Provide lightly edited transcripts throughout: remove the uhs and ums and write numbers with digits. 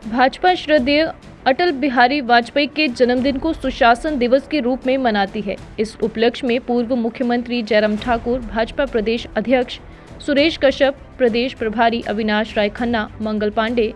भाजपा श्रद्धेय अटल बिहारी वाजपेयी के जन्मदिन को सुशासन दिवस के रूप में मनाती है। इस उपलक्ष्य में पूर्व मुख्यमंत्री जयराम ठाकुर, भाजपा प्रदेश अध्यक्ष सुरेश कश्यप, प्रदेश प्रभारी अविनाश राय खन्ना, मंगल पांडे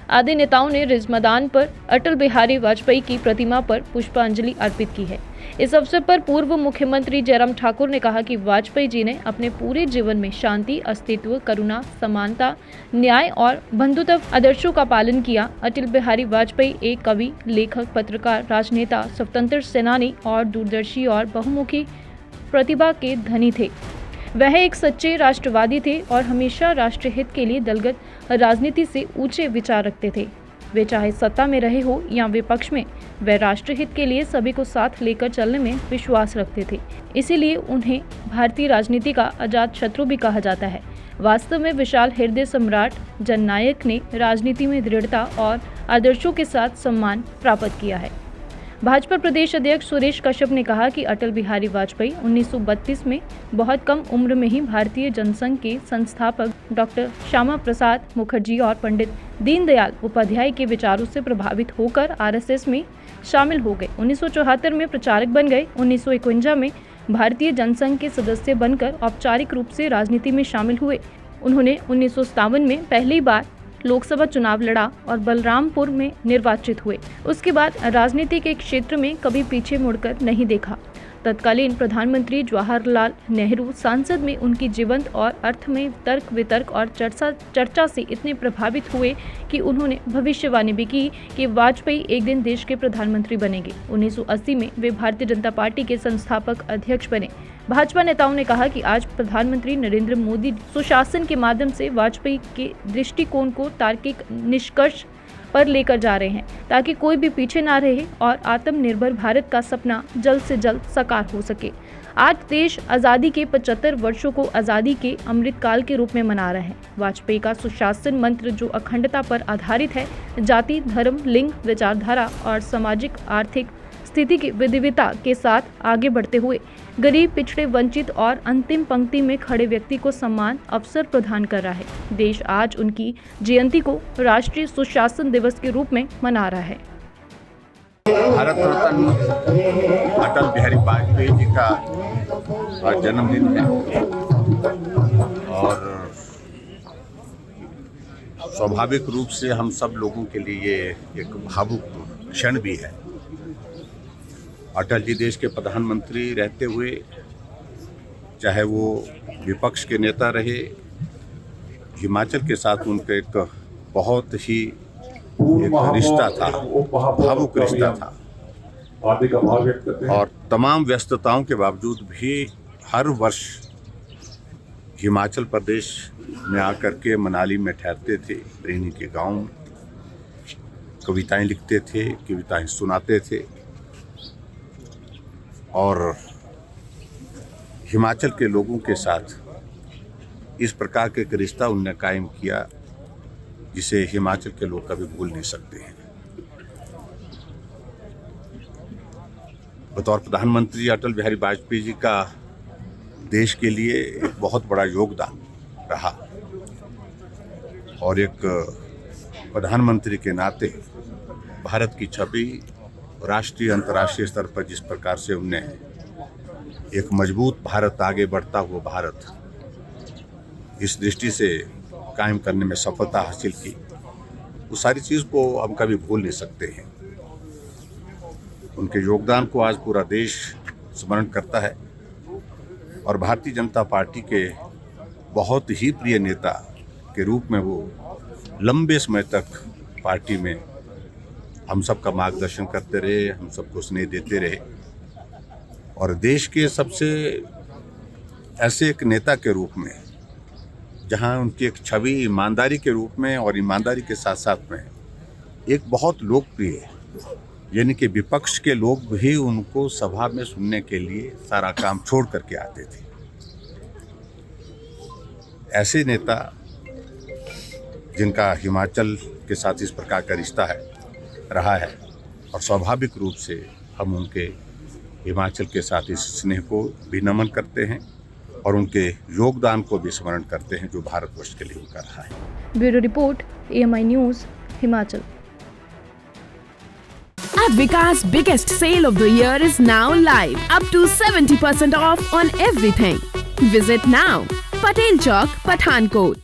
आदि नेताओं ने रिज मैदान पर अटल बिहारी वाजपेयी की प्रतिमा पर पुष्पांजलि अर्पित की है। इस अवसर पर पूर्व मुख्यमंत्री जयराम ठाकुर ने कहा कि वाजपेयी जी ने अपने पूरे जीवन में शांति, अस्तित्व, करुणा, समानता, न्याय और बंधुत्व आदर्शों का पालन किया। अटल बिहारी वाजपेयी एक कवि, लेखक, पत्रकार, राजनेता, स्वतंत्र सेनानी और दूरदर्शी और बहुमुखी प्रतिभा के धनी थे। वह एक सच्चे राष्ट्रवादी थे और हमेशा राष्ट्रहित के लिए दलगत राजनीति से ऊंचे विचार रखते थे। वे चाहे सत्ता में रहे हो या विपक्ष में, वे राष्ट्रहित के लिए सभी को साथ लेकर चलने में विश्वास रखते थे। इसीलिए उन्हें भारतीय राजनीति का अजात शत्रु भी कहा जाता है। वास्तव में विशाल हृदय सम्राट जननायक ने राजनीति में दृढ़ता और आदर्शों के साथ सम्मान प्राप्त किया है। भाजपा प्रदेश अध्यक्ष सुरेश कश्यप ने कहा कि अटल बिहारी वाजपेयी 1932 में बहुत कम उम्र में ही भारतीय जनसंघ के संस्थापक डॉक्टर श्यामा प्रसाद मुखर्जी और पंडित दीनदयाल उपाध्याय के विचारों से प्रभावित होकर आरएसएस में शामिल हो गए। 1974 में प्रचारक बन गए। 1951 में भारतीय जनसंघ के सदस्य बनकर औपचारिक रूप से राजनीति में शामिल हुए। उन्होंने 1957 में पहली बार लोकसभा चुनाव लड़ा और बलरामपुर में निर्वाचित हुए। उसके बाद राजनीति के क्षेत्र में कभी पीछे मुड़कर नहीं देखा। तत्कालीन प्रधानमंत्री जवाहरलाल नेहरू संसद में उनकी जीवंत और अर्थ में तर्क वितर्क और चर्चा से इतने प्रभावित हुए कि उन्होंने भविष्यवाणी भी की कि वाजपेयी एक दिन देश के प्रधानमंत्री बनेंगे। 1980 में वे भारतीय जनता पार्टी के संस्थापक अध्यक्ष बने। भाजपा नेताओं ने कहा कि आज प्रधानमंत्री नरेंद्र मोदी सुशासन के माध्यम से वाजपेयी के दृष्टिकोण को तार्किक निष्कर्ष पर लेकर जा रहे हैं, ताकि कोई भी पीछे ना रहे और आत्मनिर्भर भारत का सपना जल्द से जल्द साकार हो सके। आज देश आज़ादी के 75 वर्षों को आज़ादी के अमृत काल के रूप में मना रहा है। वाजपेयी का सुशासन मंत्र जो अखंडता पर आधारित है, जाति, धर्म, लिंग, विचारधारा और सामाजिक आर्थिक स्थिति की विविधता के साथ आगे बढ़ते हुए गरीब, पिछड़े, वंचित और अंतिम पंक्ति में खड़े व्यक्ति को सम्मान अवसर प्रदान कर रहा है। देश आज उनकी जयंती को राष्ट्रीय सुशासन दिवस के रूप में मना रहा है। भारत रत्न अटल बिहारी वाजपेयी जी का आज जन्मदिन है और स्वाभाविक रूप से हम सब लोगों के लिए एक भावुक क्षण भी है। अटल जी देश के प्रधानमंत्री रहते हुए, चाहे वो विपक्ष के नेता रहे, हिमाचल के साथ उनका एक बहुत ही एक रिश्ता था, भावुक रिश्ता था और तमाम व्यस्तताओं के बावजूद भी हर वर्ष हिमाचल प्रदेश में आकर के मनाली में ठहरते थे, प्रेनी के गांव में कविताएं लिखते थे, कविताएं सुनाते थे और हिमाचल के लोगों के साथ इस प्रकार के एक रिश्ता उन्होंने कायम किया जिसे हिमाचल के लोग कभी भूल नहीं सकते हैं। बतौर प्रधानमंत्री अटल बिहारी वाजपेयी जी का देश के लिए एक बहुत बड़ा योगदान रहा और एक प्रधानमंत्री के नाते भारत की छवि राष्ट्रीय अंतर्राष्ट्रीय स्तर पर जिस प्रकार से उनने एक मजबूत भारत, आगे बढ़ता हुआ भारत इस दृष्टि से कायम करने में सफलता हासिल की, उस सारी चीज़ को हम कभी भूल नहीं सकते हैं। उनके योगदान को आज पूरा देश स्मरण करता है और भारतीय जनता पार्टी के बहुत ही प्रिय नेता के रूप में वो लंबे समय तक पार्टी में हम सबका मार्गदर्शन करते रहे, हम सबको स्नेह देते रहे और देश के सबसे ऐसे एक नेता के रूप में जहां उनकी एक छवि ईमानदारी के रूप में और ईमानदारी के साथ साथ में एक बहुत लोकप्रिय, यानी कि विपक्ष के लोग भी उनको सभा में सुनने के लिए सारा काम छोड़ करके आते थे। ऐसे नेता जिनका हिमाचल के साथ इस प्रकार का रिश्ता रहा है और स्वाभाविक रूप से हम उनके हिमाचल के साथ इस स्नेह को भी नमन करते हैं और उनके योगदान को भी स्मरण करते हैं जो भारतवर्ष के लिए उनका रहा है। Bureau report, AMI news, Himachal. Advika's biggest sale of the year is now live. Up to 70% off on everything. Visit now. Patel Chowk, Pathankot.